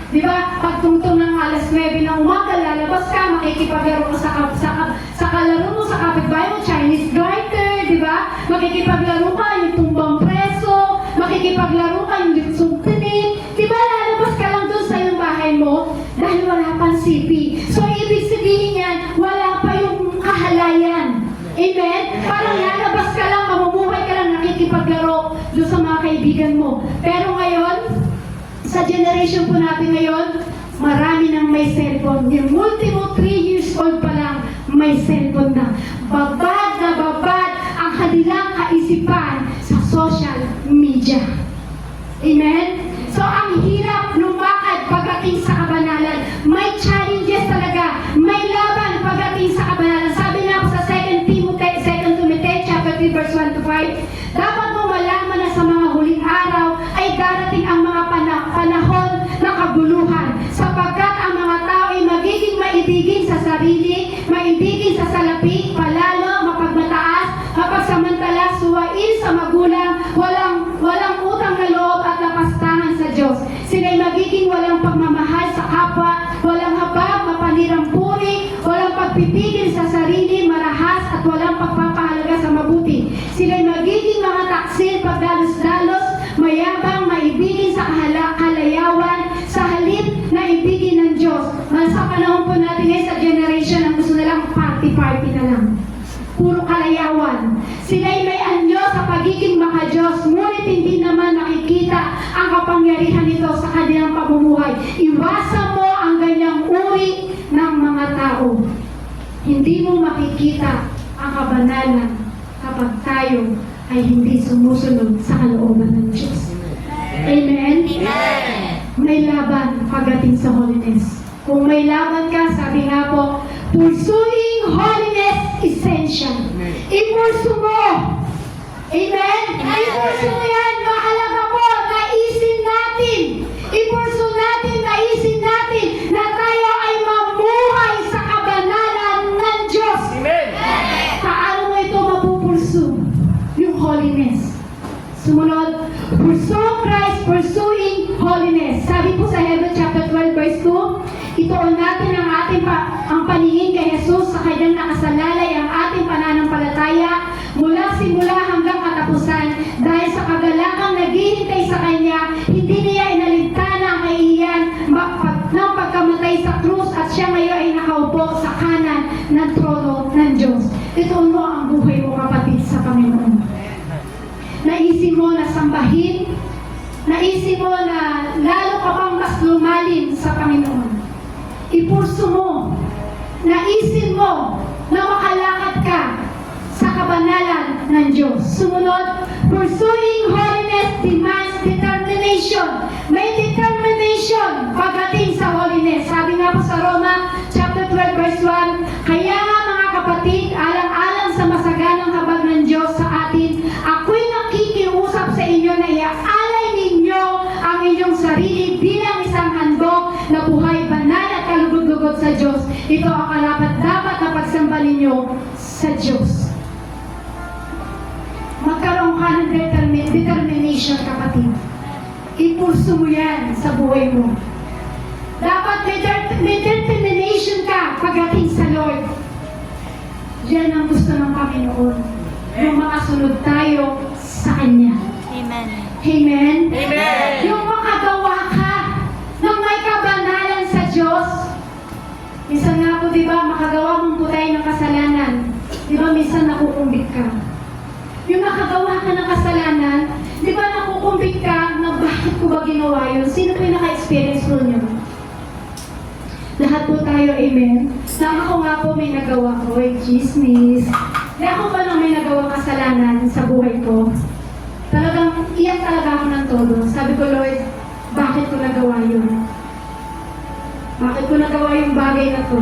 Di ba? Pag tungtong ng alas 9 ng umaga, lalabas ka, makikipaglaro ka sa kalaro mo, sa kapitbahay mo, Chinese garter, di ba? Makikipaglaro ka, yung tumbang preso, makikipaglaro ka, yung litsong tinik, di ba? Lalabas ka lang doon sa yung bahay mo dahil wala pang CP. So, ibig sabihin yan, wala pa yung kahalayan. Amen? Parang lalabas ka lang, mamumuhay ka lang, nakikipaglaro doon sa mga kaibigan mo. Pero ngayon, sa generation po natin ngayon, marami nang may cellphone. Yung ultimo 3 years old pa lang, may cellphone na. Babad na babad ang kanilang kaisipan sa social media. Amen? So, ang hirap lumakad pagdating sa kabanalan. May challenges talaga. May laban pagdating sa kabanalan. Sabi nga po sa 2 Timothy chapter 3 verse 1 to 5, dapat mo malaman na sa mga huling araw ay darating ang mga panahon ng kabuluhan, sapagkat ang mga tao ay magiging maibigin sa sarili, maibigin sa salapi, palalo, mapagmataas, mapagsamantala, suwain sa magulang, walang utang na loob at napastangan sa Diyos. Sila'y magiging walang pagmamahal sa kapwa, walang habag, mapanirang puri, walang pagpipigil sa sarili, marahas at walang pagpapahalaga sa mabuti. Sila'y magiging mga taksil, pagdalos-dalos, mayabang, maibigin sa kalayawan, sa halip na ibigin ng Diyos. Sa panahon po natin ngayon sa generation na gusto na lang party-party na lang. Puro kalayawan. Sila'y may anyo sa pagiging maka-Diyos, ngunit hindi naman nakikita ang kapangyarihan nito sa kanilang pamumuhay. Iwasan mo ang ganyang uri ng mga tao. Hindi mo makikita ang kabanalan kapag tayo ay hindi sumusunod sa kalooban ng Diyos. Amen? Amen. May laban pagdating sa holiness. Kung may laban ka, sabi nga po, pursuing holiness essential. Ipursu mo. Amen? Ipursu mo yan. Mahalaga po. Naisin natin. Ipursu natin, naisin natin na tayo ay mamuhay sa kabanalan ng Diyos. Amen. Paano mo ito mapupursu? Yung holiness. Sumunod, pursue Christ, pursuing holiness. Sabi po sa Hebrews chapter 12 verse 2, ituon natin ang ating ang paningin kay Jesus sa kanyang nakasalalay ang ating pananampalataya mula simula hanggang katapusan dahil sa kagalakang naghihintay sa kanya, hindi niya inalintana ang kahihiyan ng pagkamatay sa krus at siya ngayon ay nakaupo sa kanan ng trono ng Diyos. Ituon mo ang buhay mo, kapatid, sa Panginoon. Naisin mo na sambahin, naisin mo na lalo ka pang mas lumalim sa Panginoon. Ipurso mo, naisin mo na makalakad ka sa kabanalan ng Diyos. Sumunod, pursuing holiness demands determination. May determination pagdating sa holiness. Sabi nga po sa Roma chapter 12 verse 1, kaya nga mga kapatid, alang-alang sa masaganang habag ng Diyos sa atin, ako'y nakikiusap sa inyo na iaalay ninyo ang inyong sarili bilang isang handog na buhay, banal at kalugod-lugod sa Diyos. Ito ang karapat-dapat na pagsamba ninyo sa Diyos. Magkaroon ka ng determination, kapatid. Ipurso mo yan sa buhay mo. Dapat may determination ka pagdating sa Lord. Yan ang gusto ng Panginoon. Yung makasunod tayo sa Kanya. Amen. Amen? Amen. Yung makagawa ka ng may kabanalan sa Diyos. Minsan nga po, di ba, makagawa mong tayo ng kasalanan. Di ba, minsan nakukumbit ka. Yung makagawa ka ng kasalanan, di ba, nakukumbit ka na bakit ko ba ginawa yun? Sino po yung naka-experience po nyo? Lahat po tayo, amen? Na ako nga po may nagawa ko, chismis. Na ako ba nang may nagawang kasalanan sa buhay ko? Talagang, iyak talaga ako ng todo. Sabi ko, Lord, bakit ko nagawa yun? Bakit ko nagawa yung bagay na to?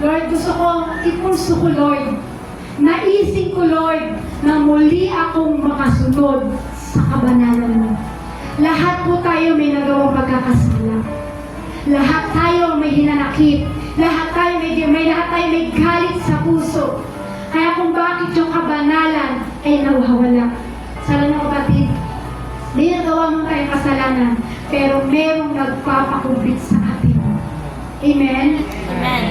Lord, gusto ko, ipulso ko, Lord. Naisin ko, Lord, na muli akong makasunod sa kabanalan mo. Lahat po tayo may nagawang pagkakasala. Lahat tayo may hinanakit. Lahat tayo may galit sa puso. Kaya kung bakit yung kabanalan ay nawawala. Sana na, kapatid, may nagawa mo tayong kasalanan, pero merong makakumpit sa atin. Amen? Amen.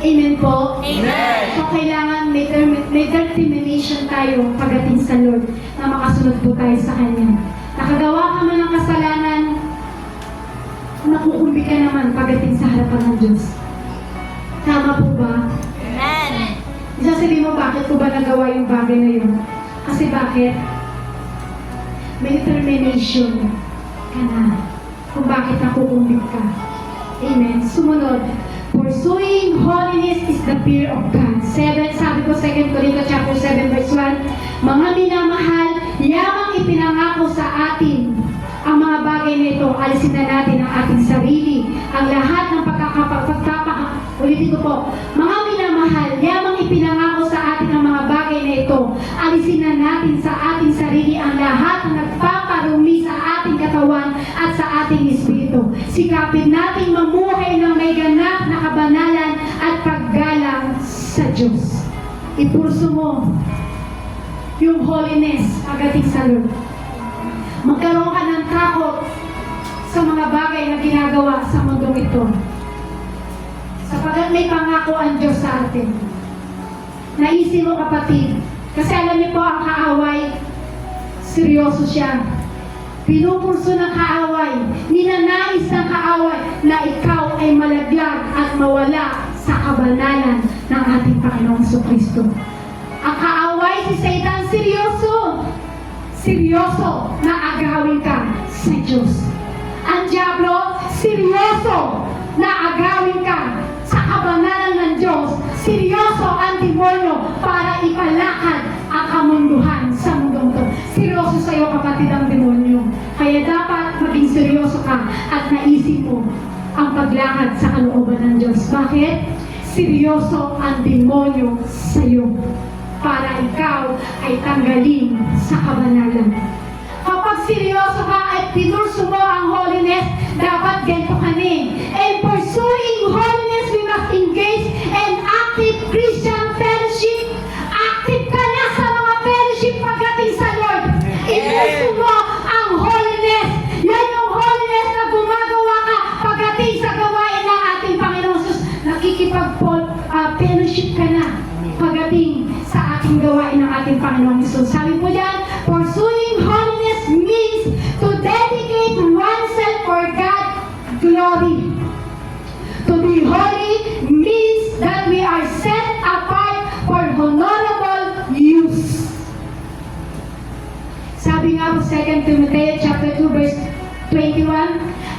Amen po? Amen. So, kailangan may determination tayo pagdating sa Lord na makasunod po tayo sa Kanya. Nakagawa ka man ng kasalanan, nakukumbi ka naman pagdating sa harapan ng Diyos. Tama po ba? Amen. Isasabihin mo, bakit ko ba nagawa yung bagay na yun? Kasi bakit? May determination ka na kung bakit nakukumbit ka. Amen. Sumunod. Pursuing holiness is the fear of God. Sabi ko 2 Corinthians chapter 7 verse 1, mga minamahal, yamang ipinangako sa atin ang mga bagay na ito, alisin na natin ang ating sarili, ang lahat ng ulitin ko po, mga minamahal, yamang ipinangako sa atin ang mga bagay na ito, alisin na natin sa ating sarili ang lahat na nagpaparumi sa ating katawan at sa ating espiritu. Sikapin nating mamuhay ng may ganap na kabanalan at paggalang sa Diyos. Ipurso mo yung holiness pagdating sa Lord. Magkaroon ka ng takot sa mga bagay na ginagawa sa mundong ito. Sapagat may pangako ang Diyos sa atin. Naisip mo kapatid, kasi alam niyo po ang kaaway, seryoso siya. Pinupurso ng kaaway, ninanais ng kaaway na ikaw ay malaglag at mawala sa kabanalan ng ating Panginoong Jesucristo. Ang kaaway si Satan, seryoso. Seryoso na agawin ka sa Diyos. Ang Diablo, seryoso na agawin ka sa kabanalan ng Diyos. Seryoso ang demonyo para ipalakad ang kamunduhan sa mundong ito. Seryoso sa iyo kapatid ang demonyo. Kaya dapat maging seryoso ka at naisip mo ang paglakad sa kalooban ng Diyos. Bakit? Seryoso ang demonyo sa iyo para ikaw ay tanggalin sa kabanalan. Kapag seryoso ka at pinurso mo ang holiness, dapat ganito ka ni. In pursuing holiness, we must engage in active Christian fellowship. Active ka na sa mga fellowship pagdating sa Lord. Ipurso mo ang holiness. Yan yung holiness na gumagawa ka pagdating sa gawain ng ating Panginoon Jesus. Nakikipag-fellowship ka na pagdating sa ating gawain ng ating Panginoong Jesus. Sabi po dyan, pursuing holiness means to dedicate oneself for God's glory. To be holy means that we are set apart for honorable use. Sabi nga po 2 Timothy chapter 2 verse 21,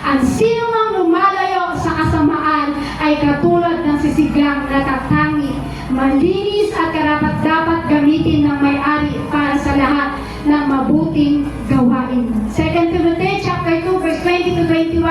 ang sino mang lumalayo sa kasamaan ay katulad ng sisiglang natatangi, malinis at karapat-dapat gamitin ng may-ari para sa lahat ng mabuting gawain. 2 Timothy chapter 2 verse 20 to 21,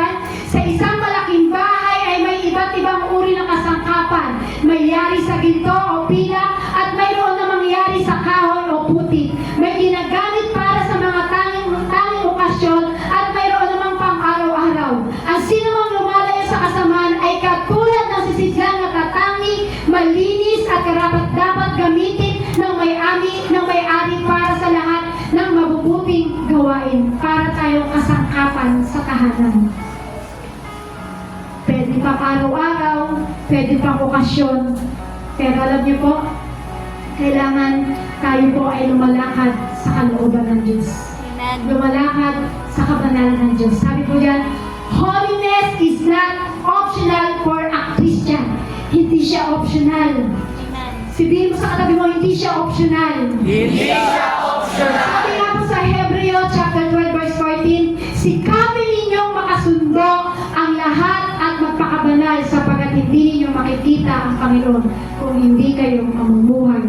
sa isang malaking bahay ay may iba't ibang uri ng kasangkapan. May yari sa ginto o pila at mayroon na mangyari sa kahoy o putik. May ginagamit para sa mga tanging okasyon at mayroon namang pang-araw-araw. Ang sino mang lumalayo sa kasamaan ay katulad ng sisiglang natatangi, malinis at karapat-dapat gamitin ng may-ari para sa lahat ng mabubuting gawain para tayong kasangkapan sa tahanan. Pwede pang araw-araw, pwede pang okasyon, pero alam niyo po, kailangan tayo po ay lumalakad sa kalooban ng Diyos. Amen. Lumalakad sa kabanalan ng Diyos. Sabi po dyan, holiness is not optional for a Christian. Hindi siya optional. Amen. Sabihin mo sa katabi mo, hindi siya optional. Hindi siya optional. Sabi nga po sa Hebreo chapter 12 verse 14, sikapin ninyong makasundo ang lahat at magpakabanal sapagkat hindi ninyo makikita ang Panginoon kung hindi kayo mamumuhay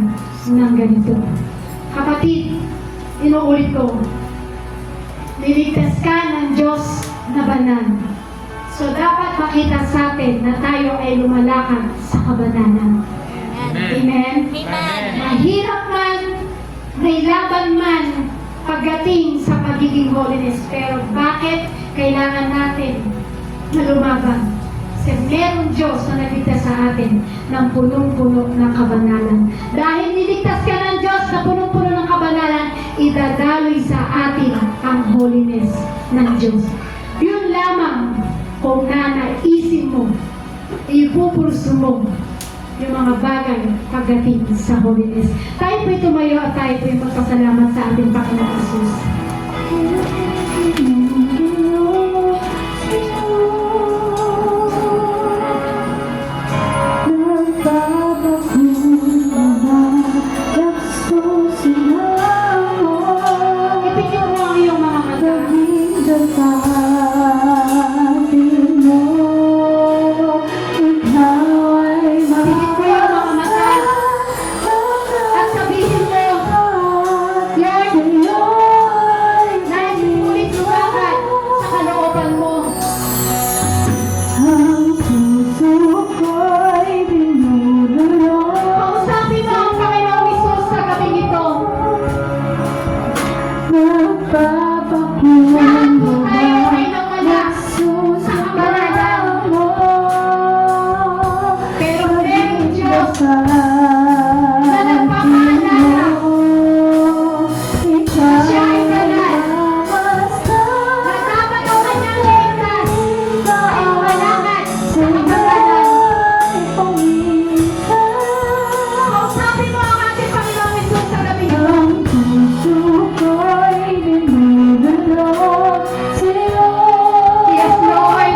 ng ganito. Kapatid, inuulit ko, niligtas ka ng Diyos na banal. So dapat makita sa atin na tayo ay lumalakad sa kabanalan. Amen? Amen. Mahirap man, may laban man pagdating sa pagiging holiness. Pero bakit kailangan natin na lumaban? Kasi merong Diyos na nagligtas sa atin ng punong-puno ng kabanalan. Dahil niligtas ka ng Diyos na punong-puno ng kabanalan, idadaloy sa atin ang holiness ng Diyos. Yun lamang kung nanaisin mo, ipupurso mo yung mga bagay pagdating sa holiness. Tayo po'y tumayo at tayo po'y magpasalamat sa ating Panginoon Jesus. Ipinyo mo ang iyong mga mata. Tingin mo yung mga mata. At sabihin mo, Lord, naiulit lumakan sa kalooban mo. Kausapin mo ang Panginoong Isus sa gabing ito. Lahat po tayo ay nawala sa kabanalan. Pero merong Diyos na nagpapaalala na siya ay banal. Na dapat ang kanyang ligtas ay malangan sa kabanalan. Kausapin mo ang ating Panginoong Isus sa gabing ito. Yes, Lord.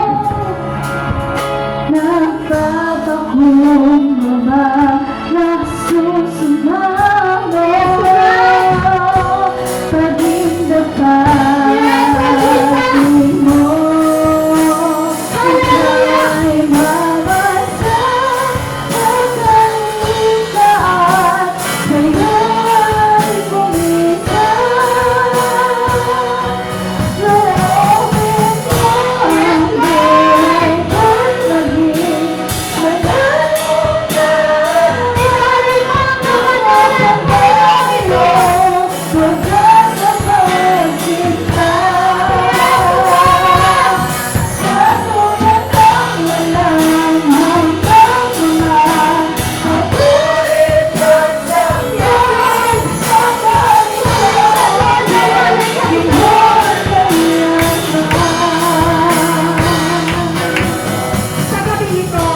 Sa gabing ito,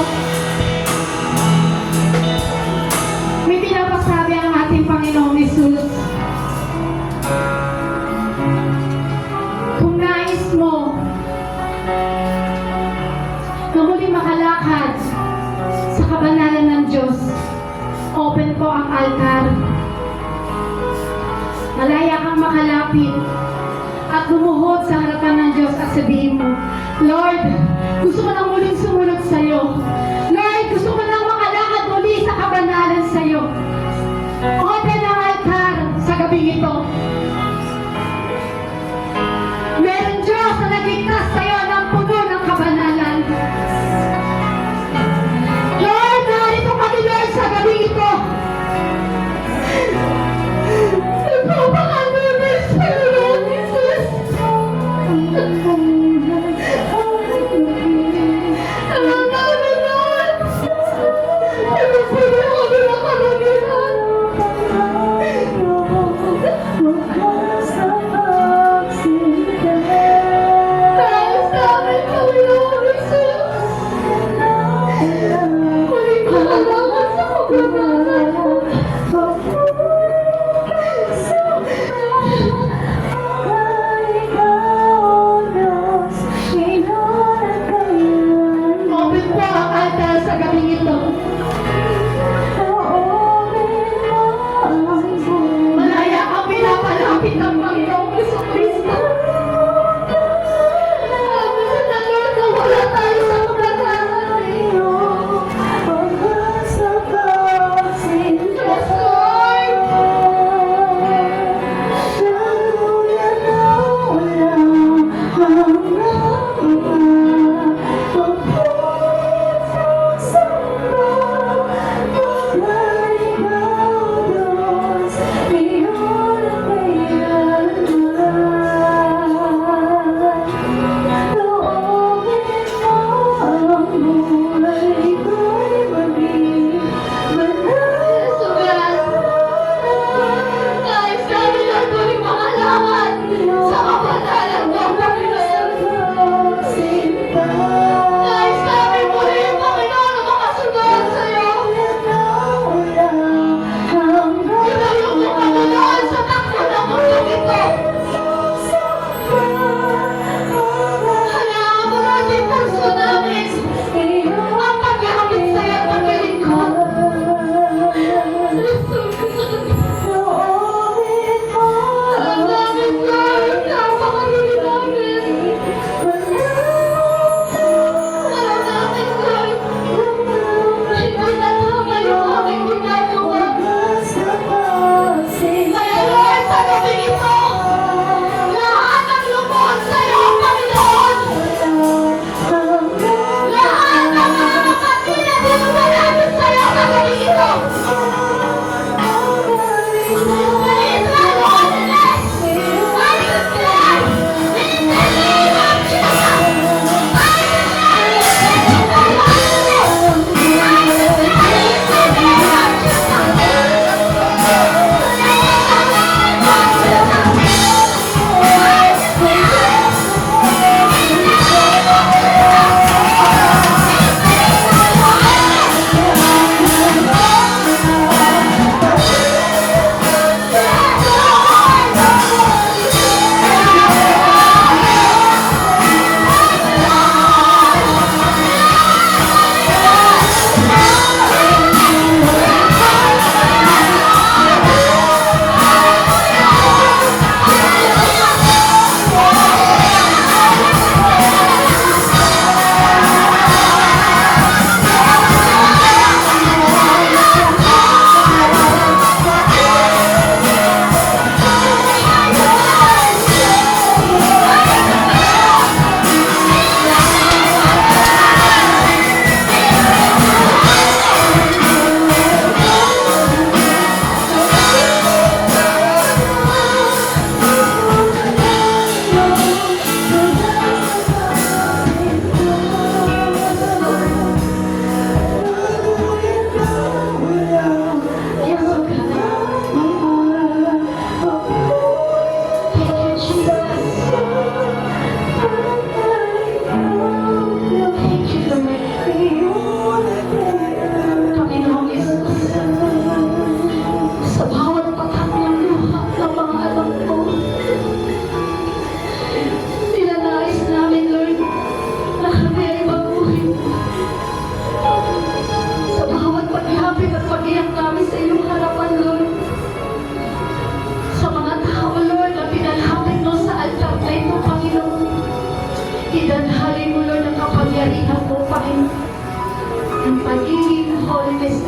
may pinapasabi ang ating Panginoong Jesus. Kung nais mo na muli makalakad sa kabanalan ng Diyos, open po ang altar. Malaya kang makalapit at lumuhod sa harapan ng Diyos at sabihin mo, Lord, gusto ko nang muling sumunod sa iyo. Lord, gusto ko nang makalakad muli sa kabanalan sa iyo. Open ang altar sa gabing ito. Meron Diyos na nagligtas sa iyo ng puno ng kabanalan. Lord, narito kami, Lord, sa gabing ito. Nagpapakalunan sa iyo, Lord Jesus. Alam namin, Lord.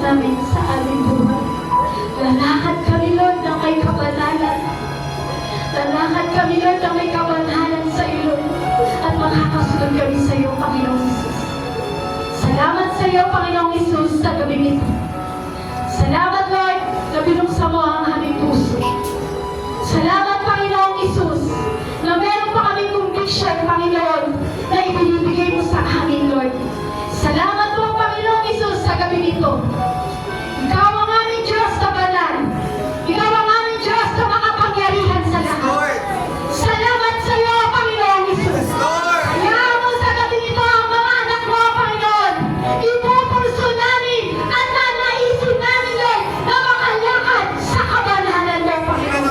namin sa aming buhay. Lalakad kami, Lord, na may kabanalan. Lalakad kami, Lord, na may kabanalan sa iyo, Lord. At makakasunod kami sa iyo, Panginoong Isus. Salamat sa iyo, Panginoong Isus, sa gabing ito. Salamat, Lord, na binuksan mo ang aming puso. Salamat, Panginoong Isus, na meron pa kaming conviction, Panginoon, na ibinibigay mo sa amin, Lord. Salamat po, Panginoong Isus, sa gabi nito. Ikaw ang aming Diyos na banal. Ikaw ang aming Diyos na makapangyarihan sa lahat. Salamat sa iyo, Panginoong Isus. Hayaan mo sa gabi nito ang mga anak mo, Panginoon. Ipupulso namin at nanaisin namin, Lord, na makalakad sa kabanalan mo, Panginoon.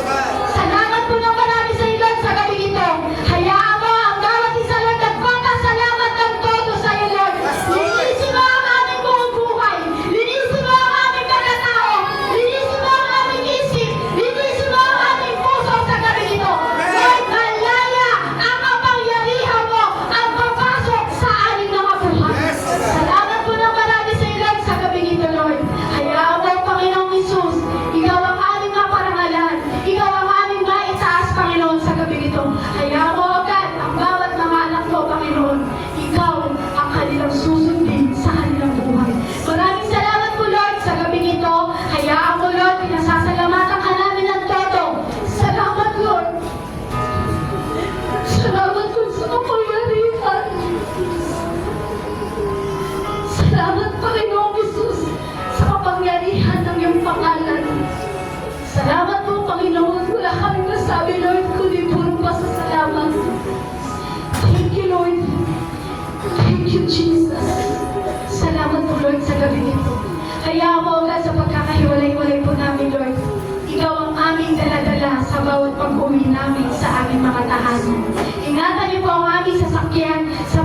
Salamat po ng marami sa iyo, Lord, sa gabi nito. Hayaan mo ang bawat isa, Lord, at magkasalamat ng todo sa iyo, Lord. Linisin mo ang aming buong buhay. Linisin mo ang aming pagkatao. Linisin mo ang aming isip. Linisin mo ang aming puso sa gabi nito. Lord, malaya ang kapangyarihan mo ang papasok sa aming mga buhay. Salamat po ng marami sa iyo, Lord, sa gabi nito, Lord. Hayaan mo, Panginoong Isus, ikaw ang aming maparangalan. Ikaw ang aming maitaas, Panginoon, sa gabi nito. Hayaan mo agad ang bawat mga anak mo, Panginoon. Ikaw ang kanilang susundin sa kanilang buhay. Maraming salamat po, Lord, sa gabi nito. Hayaan mo, Lord, pinasasalamatan ka namin ng todo. Salamat, Lord. Salamat po sa kapangyarihan. Salamat, Panginoong Isus, sa kapangyarihan ng iyong pangalan. Salamat po, Panginoon. Wala kaming masabi, Lord, kundi puro pasasalamat. Thank you, Lord. Thank you, Jesus. Salamat po, Lord, sa gabi nito. Hayaan mo agad sa pagkakahiwalay-walay po namin, Lord. Ikaw ang aming daladala sa bawat pag-uwi namin sa aming mga tahanan. Ingatan niyo po ang aming sasakyan sa